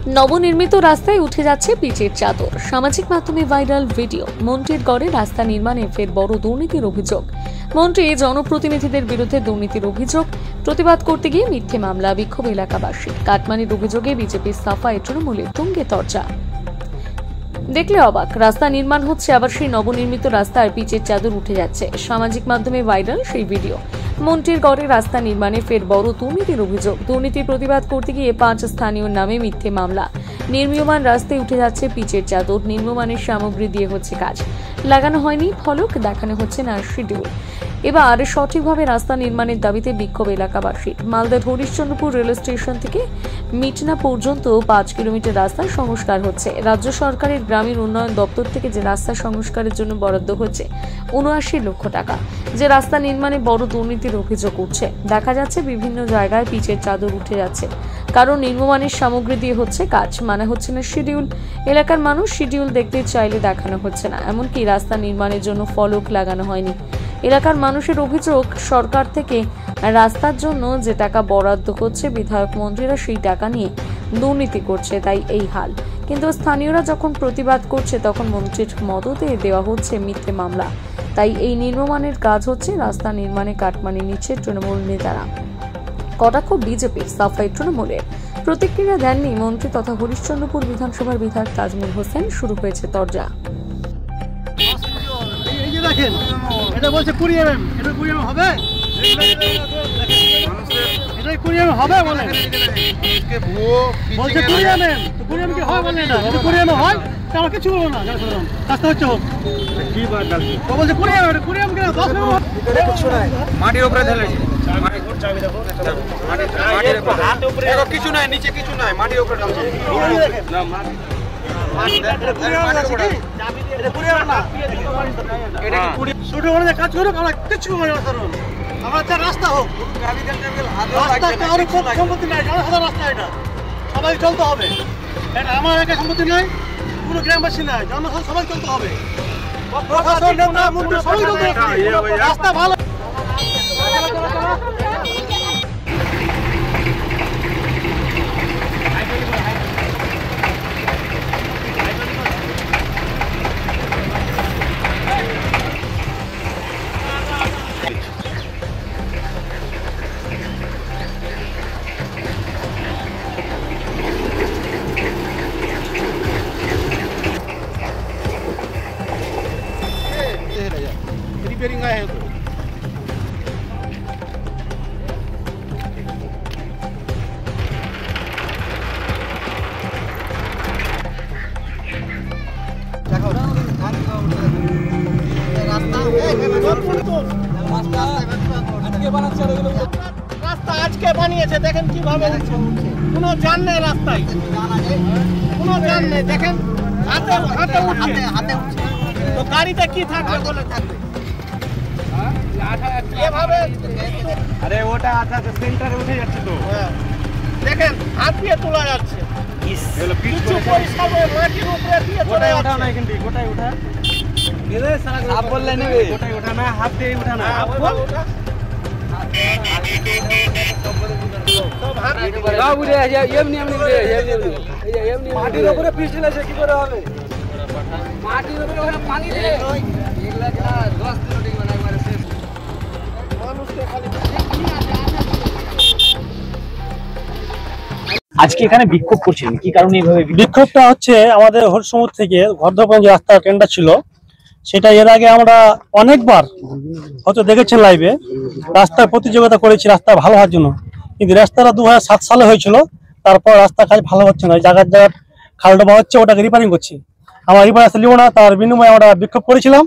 নবনির্মিত রাস্তায় উঠে যাচ্ছে পিচের চাদর। সামাজিক মাধ্যমে ভাইরাল ভিডিও। মন্ত্রীর গড়ে রাস্তা নির্মাণে ফের বড় দুর্নীতির অভিযোগ। মন্ত্রী জনপ্রতিনিধিদের বিরুদ্ধে দুর্নীতির অভিযোগ প্রতিবাদ করতে গিয়ে মিথ্যে মামলা, বিক্ষোভ এলাকাবাসী। কাটমানির অভিযোগে বিজেপির সাফাই, তৃণমূলের তুঙ্গে তরজা। দেখলে অবাক, রাস্তা নির্মাণ হচ্ছে, আবার সেই নবনির্মিত রাস্তার পিচের চাদর উঠে যাচ্ছে। সামাজিক মাধ্যমে ভাইরাল সেই ভিডিও। মন্ত্রীর গড়ে রাস্তা নির্মাণে ফের বড় দুর্নীতির অভিযোগ। দুর্নীতির প্রতিবাদ করতে গিয়ে 5 স্থানীয় নামে মিথ্যে মামলা। নির্মীয়মান রাস্তায় উঠে যাচ্ছে পিচের চাদর। নিম্নমানের সামগ্রী দিয়ে হচ্ছে কাজ, লাগানো হয়নি ফলক, দেখানো হচ্ছে না শিডিউল। এবার সঠিকভাবে রাস্তা নির্মাণের দাবিতে বিক্ষোভ এলাকাবাসীর। মালদার হরিশ্চন্দ্রপুর রেল স্টেশন থেকে মিটনা পর্যন্ত 5 কিলোমিটার রাস্তার সংস্কার হচ্ছে। রাজ্য সরকারের গ্রামীণ উন্নয়ন দপ্তর থেকে যে রাস্তা সংস্কারের জন্য বরাদ্দ হচ্ছে 79 লক্ষ টাকা, যে রাস্তা নির্মাণে বড় দুর্নীতির অভিযোগ উঠছে। দেখা যাচ্ছে বিভিন্ন জায়গায় পিচের চাদর উঠে যাচ্ছে, কারণ নিম্নমানের সামগ্রী দিয়ে হচ্ছে কাজ, মানে হচ্ছে না শিডিউল। এলাকার মানুষ শিডিউল দেখতে চাইলে দেখানো হচ্ছে না, এমনকি রাস্তা নির্মাণের জন্য ফলক লাগানো হয়নি। এলাকার মানুষের অভিযোগ, সরকার থেকে রাস্তার জন্য যে টাকা বরাদ্দ হচ্ছে, বিধায়ক মন্ত্রীরা সেই টাকা নিয়ে দুর্নীতি করছে, তাই এই হাল। কিন্তু স্থানীয়রা যখন প্রতিবাদ করছে, তখন মন্ত্রীর মদতে দেওয়া হচ্ছে মিথ্যে মামলা। তাই এই নিম্নমানের কাজ হচ্ছে। রাস্তা নির্মাণে কাটমানি নিচ্ছে তৃণমূল নেতারা। কটাক্ষ বিজেপির, সাফাই তৃণমূলের। প্রতিক্রিয়া দেননি মন্ত্রী তথা হরিশ্চন্দ্রপুর বিধানসভার বিধায়ক তাজমুল হোসেন। শুরু হয়েছে তরজা। দেখেন, এটা বলছে 20 mm, এটা 20 mm হবে? এটা 20 mm হবে বলেন? বলছে 20 mm, তো 20 mm কি হয় বলেন? এটা যদি 20 mm হয় তাহলে আমরা কিছু বলবো না, রাস্তা হচ্ছে হোক। কি বার গালছি? তো বলছে 20 mm, 20 mm কেন 10 mm? এটা কিছু নাই, মাটির উপরে ঢেলেছে। মাটির উপরে চাবি দেখো, মাটির উপরে হাত উপরে, দেখো কিছু নাই, নিচে কিছু নাই, মাটির উপরে ঢালছে। না মাটি কাজ করুক, আমরা কিছু আমরা রাস্তা হোক, সম্পত্তি নাই, রাস্তা এটা সবাই চলতে হবে। এটা আমার এলাকায় সম্পত্তি নাই, কোনো গ্রামবাসী নাই, জনসাধারণ সবাই চলতে হবে। রাস্তা ভালো। रिपेयरिंग आए हैं तो রাস্তা আজকে বানিয়েছে, দেখেন কিভাবে কোনো জান নেই রাস্তায়, কোনো জান নেই। দেখেন হাতে হাতে উঠছে, হাতে উঠছে, তো গাড়িতে কি থাকবে বলে থাকবে এভাবে। আরে ওটা আচ্ছা সেন্টারে উঠে যাচ্ছে তো, দেখেন হাত দিয়ে তোলা যাচ্ছে। কিছু পরিষ্কার করে মাটির উপরে দিয়ে তোলা যাচ্ছে না, কিন্তু গোটাই ওঠা এরে সারা আপ বললে নেবে, গোটাই ওঠা না, হাত দিয়ে ওঠা না, আপ বল সব উঠে এমনি এমনি উঠে এমনি মাটির উপরে পিছলে আছে, কি করে হবে? মাটির উপরে ওখানে পানি দিয়ে এগুলা না 10 কিলো ঠিক বানাই মারে শেষ। মানুষকে খালি আজকে এখানে বিক্ষোভ করছেন, কি কারণে এইভাবে? বিক্ষোভটা হচ্ছে আমাদের হরিশ্চন্দ্রপুর থেকে ঘরদপঞ্জ রাস্তা টেন্ডার ছিল, সেটা এর আগে আমরা অনেকবার হয়তো দেখেছেন লাইভে, রাস্তার প্রতিযোগিতা করেছি রাস্তা ভালো হওয়ার জন্য। কিন্তু রাস্তাটা 2007 সালে হয়েছিল, তারপর রাস্তা কাজ ভালো হচ্ছে না। জায়গার জায়গার খালডোবা হচ্ছে, ওটাকে রিপেয়ারিং করছি। আমার রিপেয়ার আসতে লিব না, তার বিনিময়ে আমরা বিক্ষোভ করেছিলাম।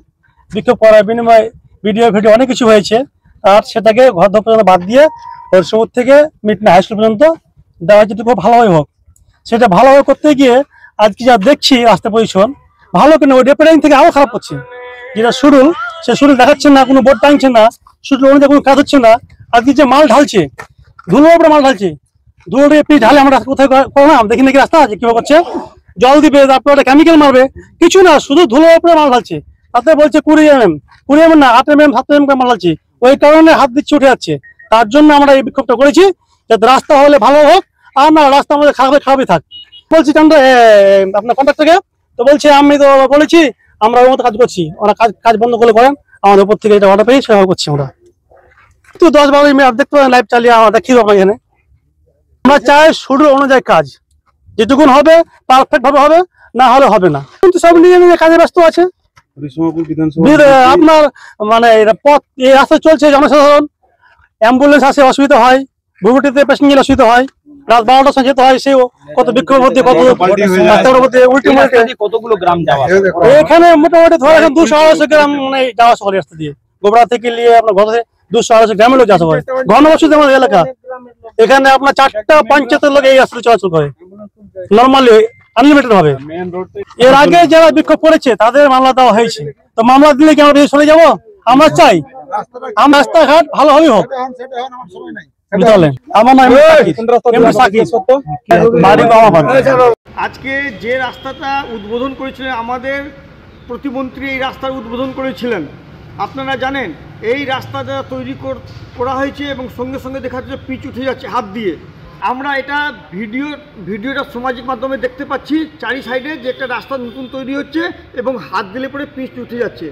বিক্ষোভ করার বিনিময়ে ভিডিও অনেক কিছু হয়েছে, আর সেটাকে ঘরদপ পর্যন্ত বাদ দিয়ে হরিশ্চন্দ্রপুর থেকে মিটনা হাই স্কুল পর্যন্ত দেওয়া যেটুকু ভালোভাবে হোক। সেটা ভালোভাবে করতে গিয়ে আজকে যা দেখছি রাস্তা পজিশন ভালো, কিনা ওই রিপেয়ারিং থেকে আরো খারাপ করছে। যেটা শুরুল, সে শুরুল দেখাচ্ছে না, কোনো বোর্ড টাঙছে না, শুরুল অনুযায়ী কোনো কাজ হচ্ছে না। আজকে যে মাল ঢালছে, ধুলোর উপরে মাল ঢালছে, ধুলো ঢালে আমরা কোথায় করলাম দেখি নাকি রাস্তা আছে কিভাবে করছে, জল দিবে, তারপরে কেমিক্যাল মারবে, কিছু না, শুধু ধুলোর উপরে মাল ঢালছে। তাতে বলছে 20 mm, 20 mm না 8 mm 7 mm মাল ঢালছে। ওই কারণে হাত দিচ্ছে, উঠে যাচ্ছে। তার জন্য আমরা এই বিক্ষোভটা করেছি, যাতে রাস্তা হলে ভালো হোক, আর না রাস্তা আমাদের খারাপই থাক। বলছি আপনার কন্ট্রাক্টরকে, তো বলছে আমি তো বলেছি আমরা ওর মতো কাজ করছি, ওরা কাজ বন্ধ করে করেন, আমাদের উপর থেকে এটা অর্ডার পেয়ে সেভাবে করছি আমরা। তো 10-12 মিনিট দেখতে পারেন লাইভ চালিয়ে আমরা দেখি আপনার এখানে। আমরা চাই শুরু অনুযায়ী কাজ যেটুকুন হবে পারফেক্ট ভাবে হবে, না হলে হবে না। কিন্তু সব নিয়ে নিয়ে কাজে ব্যস্ত আছে। আপনার মানে পথ এই রাস্তা চলছে, জনসাধারণ অ্যাম্বুলেন্স আসে অসুবিধা হয়, ভুগুটিতে পেশেন্ট গেলে অসুবিধা হয়, রাত 12টার সময় যেতে হয়, সেও কত বিক্ষোভের মধ্যে কত রাস্তার মধ্যে উল্টে কতগুলো গ্রাম যাওয়া এখানে মোটামুটি ধরে 200-250 গ্রাম মানে যাওয়া আসা করে রাস্তা দিয়ে, গোবরা থেকে নিয়ে আপনার ঘর থেকে 200-250 গ্রামের লোক যাওয়া আসা করে। ঘনবসতি আমাদের এলাকা, এখানে আপনার 4টা পঞ্চায়েতের লোক এই রাস্তাতে চলাচল করে নর্মালি আনলিমিটেড ভাবে। এর আগে যারা বিক্ষোভ করেছে তাদের মামলা দেওয়া হয়েছে, তো মামলা দিলে কি আমরা চলে যাবো? আমরা চাই আমরা রাস্তাঘাট ভালোভাবে হোক। আজকে যে রাস্তাটা উদ্বোধন করেছিলেন আমাদের প্রতিমন্ত্রী, এই রাস্তার উদ্বোধন করেছিলেন। আপনারা জানেন এই রাস্তাটা তৈরি করা হয়েছে এবং সঙ্গে সঙ্গে দেখা যাচ্ছে পিচ উঠে যাচ্ছে হাত দিয়ে। আমরা এটা ভিডিওটা সামাজিক মাধ্যমে দেখতে পাচ্ছি, চারি সাইডে যে একটা রাস্তা নতুন তৈরি হচ্ছে এবং হাত দিলে পরে পিচ উঠে যাচ্ছে।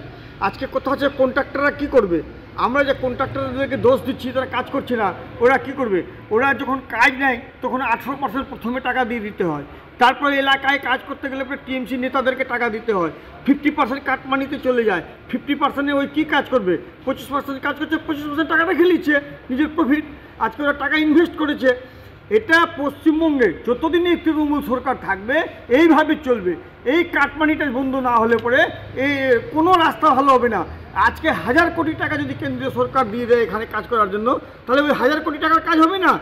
আজকে কথা হচ্ছে কন্ট্রাক্টররা কী করবে? আমরা যে কন্ট্রাক্টরদেরকে দোষ দিচ্ছি তারা কাজ করছে না, ওরা কি করবে? ওরা যখন কাজ নেয় তখন 18% প্রথমে টাকা দিয়ে দিতে হয়, তারপরে এলাকায় কাজ করতে গেলে পরে টিএমসি নেতাদেরকে টাকা দিতে হয়, 50% কাটমানিতে চলে যায়। 50%-এ ওই কী কাজ করবে? 25% কাজ করছে, 25% টাকাটা খেয়ে নিচ্ছে নিজের প্রফিট। আজকে ওরা টাকা ইনভেস্ট করেছে। এটা পশ্চিমবঙ্গে যতদিন এই তৃণমূল সরকার থাকবে এইভাবে চলবে। এই কাটমানিটা বন্ধ না হলে পরে এই কোনো রাস্তা ভালো হবে না। আজকে 1000 কোটি টাকা যদি কেন্দ্রীয় সরকার দিয়ে দেয় এখানে কাজ করার জন্য, তাহলে ওই 1000 কোটি টাকার কাজ হবে না,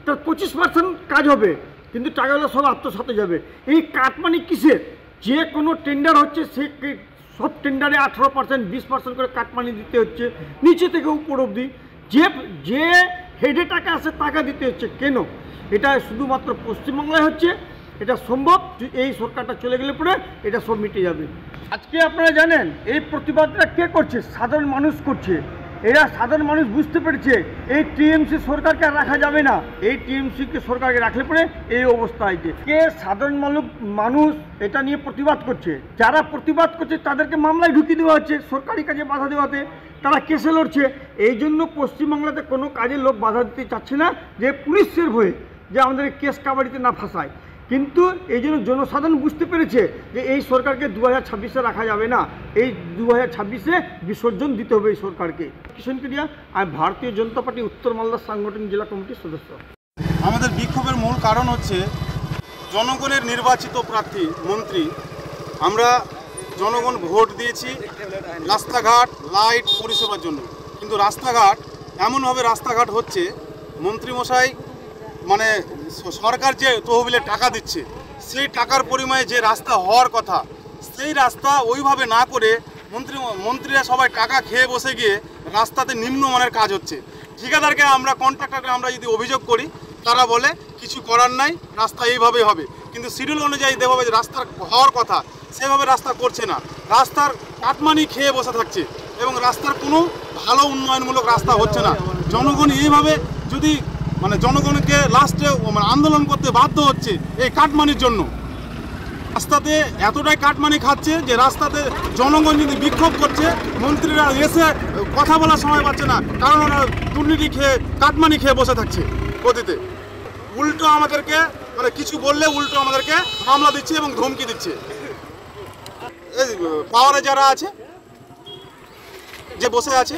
তার 25% কাজ হবে, কিন্তু টাকাগুলো সব আত্মসাতে যাবে। এই কাটমানি কিসের? যে কোনো টেন্ডার হচ্ছে সে সব টেন্ডারে 18%, 20% করে কাটমানি দিতে হচ্ছে, নিচে থেকে উপর অবধি। যে হেডে টাকা আছে টাকা দিতে হচ্ছে কেন? এটা শুধুমাত্র পশ্চিমবাংলায় হচ্ছে। এটা সম্ভব, এই সরকারটা চলে গেলে পরে এটা সব মিটে যাবে। আজকে আপনারা জানেন এই প্রতিবাদটা কে করছে? সাধারণ মানুষ করছে। এরা সাধারণ মানুষ বুঝতে পেরেছে এই টিএমসি সরকারকে আর রাখা যাবে না। এই টিএমসিকে সরকারকে রাখলে পরে এই অবস্থা হয়েছে। কে সাধারণ মানুষ এটা নিয়ে প্রতিবাদ করছে। যারা প্রতিবাদ করছে তাদেরকে মামলায় ঢুকিয়ে দেওয়া হচ্ছে, সরকারি কাজে বাধা দেওয়াতে তারা কেসে লড়ছে। এই জন্য পশ্চিমবাংলাতে কোনো কাজে লোক বাধা দিতে চাচ্ছে না, যে পুলিশের ভয়ে যে আমাদের কেস কাবাডিতে না ফাঁসায়। কিন্তু এই জন্য জনসাধারণ বুঝতে পেরেছে যে এই সরকারকে 2026-এ রাখা যাবে না, এই 2026-এ বিসর্জন দিতে হবে এই সরকারকে। কিষণ কেডিয়া, আমি ভারতীয় জনতা পার্টি উত্তর মালদার সাংগঠনিক জেলা কমিটির সদস্য। আমাদের বিক্ষোভের মূল কারণ হচ্ছে জনগণের নির্বাচিত প্রার্থী মন্ত্রী, আমরা জনগণ ভোট দিয়েছি রাস্তাঘাট লাইট পরিষেবার জন্য, কিন্তু রাস্তাঘাট এমনভাবে রাস্তাঘাট হচ্ছে মন্ত্রীমশাই মানে সরকার যে তহবিলে টাকা দিচ্ছে সেই টাকার পরিমাণে যে রাস্তা হওয়ার কথা সেই রাস্তা ওইভাবে না করে মন্ত্রীরা সবাই টাকা খেয়ে বসে গিয়ে রাস্তাতে নিম্নমানের কাজ হচ্ছে। ঠিকাদারকে আমরা কন্ট্রাক্টরকে আমরা যদি অভিযোগ করি তারা বলে কিছু করার নাই, রাস্তা এইভাবেই হবে, কিন্তু শিডিউল অনুযায়ী যেভাবে রাস্তার হওয়ার কথা সেভাবে রাস্তা করছে না, রাস্তার কাটমানি খেয়ে বসে থাকছে এবং রাস্তার কোনো ভালো উন্নয়নমূলক রাস্তা হচ্ছে না। জনগণ এইভাবে যদি মানে জনগণকে লাস্টে আন্দোলন করতে বাধ্য হচ্ছে এই কাটমানির জন্য। রাস্তাতে এতটাই কাটমানি খাচ্ছে যে রাস্তাতে জনগণ যদি বিক্ষোভ করছে মন্ত্রীরা এসে কথা বলার সময় পাচ্ছে না, কারণ ওরা দুর্নীতি খেয়ে কাটমানি খেয়ে বসে থাকছে গতিতে। উল্টো আমাদেরকে মানে কিছু বললে উল্টো আমাদেরকে মামলা দিচ্ছে এবং ধমকি দিচ্ছে। এই পাওয়ারে যারা আছে যে বসে আছে,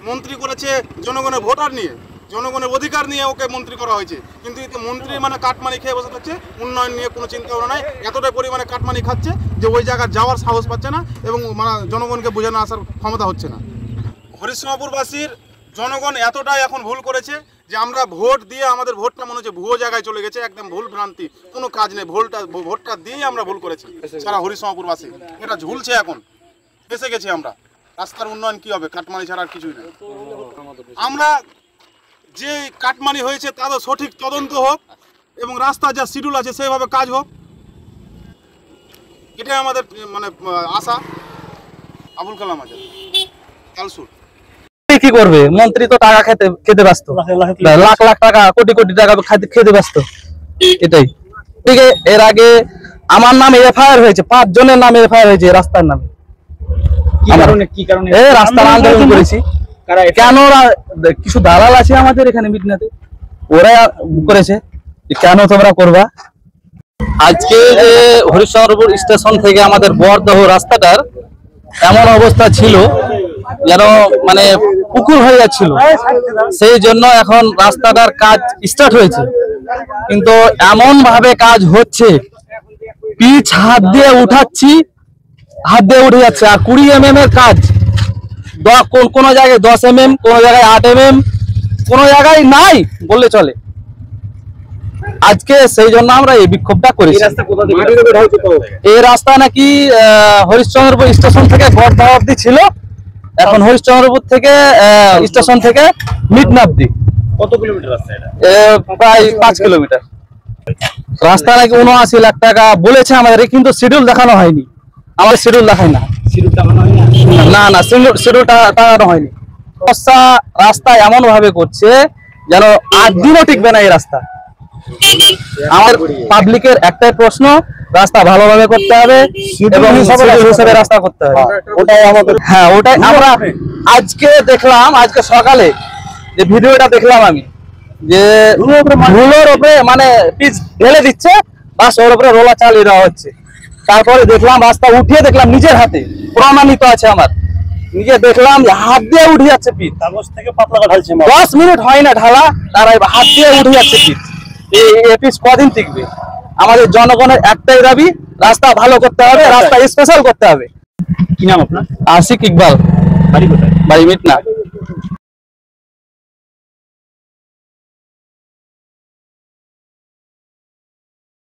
মন্ত্রী করেছে জনগণের ভোটার নিয়ে, জনগণের অধিকার নিয়ে ওকে মন্ত্রী করা হয়েছে, কিন্তু মন্ত্রী মানে কাটমানি খেয়ে বসে থাকছে, উন্নয়ন নিয়ে কোনো চিন্তা ভাবনা নাই। এতটাই পরিমাণে কাটমানি খাচ্ছে যে ওই জায়গায় যাওয়ার সাহস পাচ্ছে না এবং মানে জনগণকে বোঝানো আসার ক্ষমতা হচ্ছে না। হরিশ্চন্দ্রপুরবাসীর জনগণ এতটাই এখন ভুল করেছে যে আমরা ভোট দিয়ে আমাদের ভোটটা মনে হচ্ছে ভুয়ো জায়গায় চলে গেছে, একদম ভুল ভ্রান্তি, কোনো কাজ নেই। ভোটটা দিয়েই আমরা ভুল করেছি সারা হরিশ্চন্দ্রপুরবাসী, এটা ঝুলছে এখন, ফেসে গেছি আমরা। রাস্তার উন্নয়ন কি হবে? কাটমানি ছাড়া আর কিছুই নেই। আমরা যে কাটমানি হয়েছে তাদের সঠিক তদন্ত হোক এবং রাস্তা যা শিডিউল আছে সেইভাবে কাজ হোক, এটাই আমাদের মানে আশা। আবুল কালাম আজাদ, কালসুর। কি করবে? মন্ত্রী তো টাকা খেতে ব্যস্ত, লাখ লাখ টাকা কোটি কোটি টাকা খেতে ব্যস্ত, এটাই। থেকে এর আগে আমার নামে এফআইআর হয়েছে, 5 জনের নামে এফআইআর হয়েছে এই রাস্তার নামে। কি কারণে এই রাস্তার আন্দোলন করেছি। কেন কিছু দালাল আছে আমাদের এখানে মিটনাতে, ওরা করেছে যে কেন তোমরা করবা। আজকে যে হরিশ্চন্দ্রপুর স্টেশন থেকে আমাদের বরদহ রাস্তাটার এমন অবস্থা ছিল যেন মানে পুকুর হয়ে যাচ্ছিল, সেই জন্য এখন রাস্তাটার কাজ স্টার্ট হয়েছে, কিন্তু এমন ভাবে কাজ হচ্ছে পিচ হাত দিয়ে উঠাচ্ছি, হাত দিয়ে উঠে যাচ্ছে। আর 20 mm এর কাজ, কোন জায়গায় 10 mm, কোন জায়গায় 8 mm, কোন জায়গায় নাই বললে চলে। আজকে সেই জন্য আমরা এই বিক্ষোভটা করেছি। এই রাস্তা নাকি হরিশ্চন্দ্রপুর স্টেশন থেকে বরদহ অব্দি ছিল, এখন হরিশ্চন্দ্রপুর থেকে স্টেশন থেকে মিটনা অব্দি। কত কিলোমিটার রাস্তা এটা? প্রায় 5 কিলোমিটার রাস্তা। নাকি 79 লাখ টাকা বলেছে আমাদের, কিন্তু শিডিউল দেখানো হয়নি। আমাদের শিডিউল দেখায় না, না শিডিউল টাকানো হয়নি। রাস্তা এমন ভাবে করছে যেন 8 দিনও টিকবে না এই রাস্তা। আমাদের পাবলিকের একটাই প্রশ্ন, রাস্তা ভালোভাবে করতে হবে এবং শিডিউল হিসেবে রাস্তা করতে হবে। ওটাই আমাদের, হ্যাঁ ওটাই আমরা আজকে দেখলাম। আজকে সকালে যে ভিডিওটা দেখলাম আমি, যে ধুলোর উপরে মানে পিচ ঢেলে দিচ্ছে, বাস ওর উপরে রোলা চালিয়ে দেওয়া হচ্ছে। তারপরে দেখলাম রাস্তা উঠিয়ে দেখলাম নিজের হাতে, প্রমাণিত আছে আমার, নিজে দেখলাম হাত দিয়ে উঠে যাচ্ছে পিচ। 10 মিনিট হয় না ঢালা, তার হাত দিয়ে উঠে যাচ্ছে পিচ। এই পিচ কদিন টিকবে? আমাদের জনগণের একটাই দাবি, রাস্তা ভালো করতে হবে, রাস্তা স্পেশাল করতে হবে। কি নাম আপনার? আশিক ইকবাল, বাড়ি কোথায়? বাড়ি মিটনা।